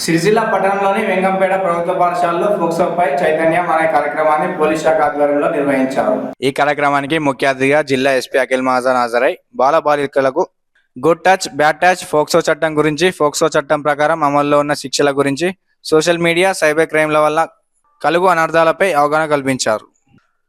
సిరిసిల్ల పట్టణంలోని వెంగంపేట ప్రభుత్వ పాఠశాలలో ఫోక్సోపై చైతన్యం అనే కార్యక్రమాన్ని పోలీస్ శాఖ ఆధ్వర్యంలో నిర్వహించారు. ఈ కార్యక్రమానికి ముఖ్య అతిథిగా జిల్లా ఎస్పీ అఖిల్ మహాజన్ హాజరై బాలబాలికలకు good touch, bad touch, POCSO చట్టం గురించి, ఫోక్సో చట్టం ప్రకారం అమల్లో ఉన్న శిక్షల గురించి, సోషల్ మీడియా, సైబర్ క్రైమ్ల వల్ల కలుగు అనర్థాలపై అవగాహన కల్పించారు.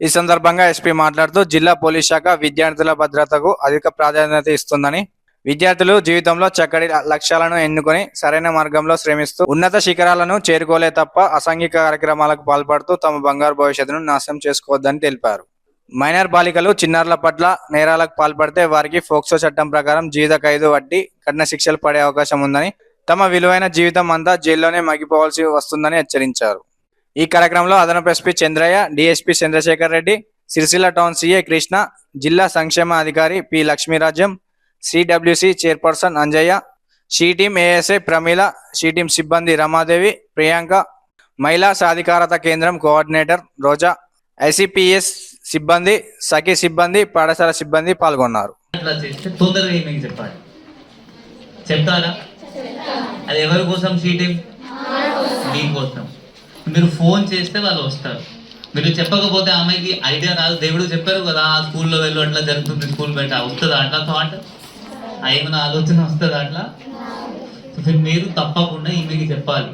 ఈ సందర్భంగా ఎస్పీ మాట్లాడుతూ జిల్లా పోలీస్ శాఖ విద్యార్థుల భద్రతకు అధిక ప్రాధాన్యత ఇస్తుందని, విద్యార్థులు జీవితంలో చక్కటి లక్ష్యాలను ఎన్నుకొని సరైన మార్గంలో శ్రమిస్తూ ఉన్నత శిఖరాలను చేరుకోలే తప్ప అసాంఘిక కార్యక్రమాలకు పాల్పడుతూ తమ బంగారు భవిష్యత్తును నాశనం చేసుకోవద్దని తెలిపారు. మైనర్ బాలికలు, చిన్నారుల పట్ల నేరాలకు పాల్పడితే వారికి ఫోక్సో చట్టం ప్రకారం జీవిత ఖైదు, వడ్డీ, కఠిన శిక్షలు పడే అవకాశం ఉందని, తమ విలువైన జీవితం అంతా జైల్లోనే మగ్గిపోవాల్సి వస్తుందని హెచ్చరించారు. ఈ కార్యక్రమంలో అదనపు SP Chandraiah, DSP Chandrashekar Reddy, Sircilla town CI Krishna, జిల్లా సంక్షేమ అధికారి P Lakshmirajyam, CWC chairperson Anjaiah, she team ASI Pramila, she team సిబ్బంది రమాదేవి, ప్రియాంక, మహిళా సాధికారత కేంద్రం కోఆర్డినేటర్ రోజా, ఐసిపిఎస్ సిబ్బంది, సఖీ సిబ్బంది, పాఠశాల సిబ్బంది పాల్గొన్నారు. చెప్తారా? అది ఎవరి కోసం? షీటీం మీకోసం. మీరు ఫోన్ చేస్తే వాళ్ళు వస్తారు. మీరు చెప్పకపోతే ఆమెకి ఐడియా రాదు. దేవుడు చెప్పారు కదా, ఆ స్కూల్లో వెళ్ళు, అట్లా జరుగుతుంది, స్కూల్ బయట వస్తుందా అట్లా థాట్, ఏమైనా ఆలోచన వస్తుందా అట్లా? మీరు తప్పకుండా ఈమెకి చెప్పాలి,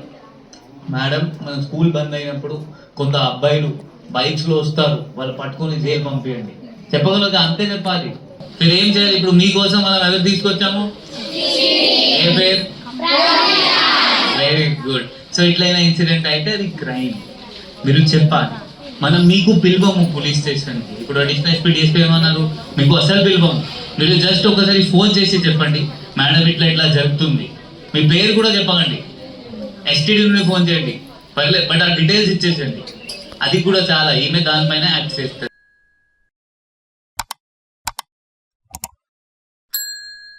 మేడం మన స్కూల్ బంద్ అయినప్పుడు కొంత అబ్బాయిలు బైక్స్లో వస్తారు, వాళ్ళు పట్టుకొని జైలు పంపించండి. చెప్పగలిగితే అంతే చెప్పాలి. మీరు ఏం చేయాలి? ఇప్పుడు మీకోసం మనం ఎవరు తీసుకొచ్చాము? ఏ పేరు? Very good. సో ఇట్లైనా ఇన్సిడెంట్ అయితే అది క్రైమ్, మీరు చెప్పాలి. మనం మీకు పిలవము పోలీస్ స్టేషన్కి. ఇప్పుడు అడిషనల్ ఎస్పీ, డిఎస్పీ ఏమన్నారు? మీకు అసలు పిలవము. మీరు జస్ట్ ఒకసారి ఫోన్ చేసి చెప్పండి, మేడం ఇట్లా ఇట్లా జరుగుతుంది. మీ పేరు కూడా చెప్పకండి, ఎస్టీడీ నుండి ఫోన్ చేయండి పర్లేదు, బట్ ఆ డీటెయిల్స్ ఇచ్చేసండి. అది కూడా చాలా, ఈమె దానిపైన యాక్ట్ చేస్తారు.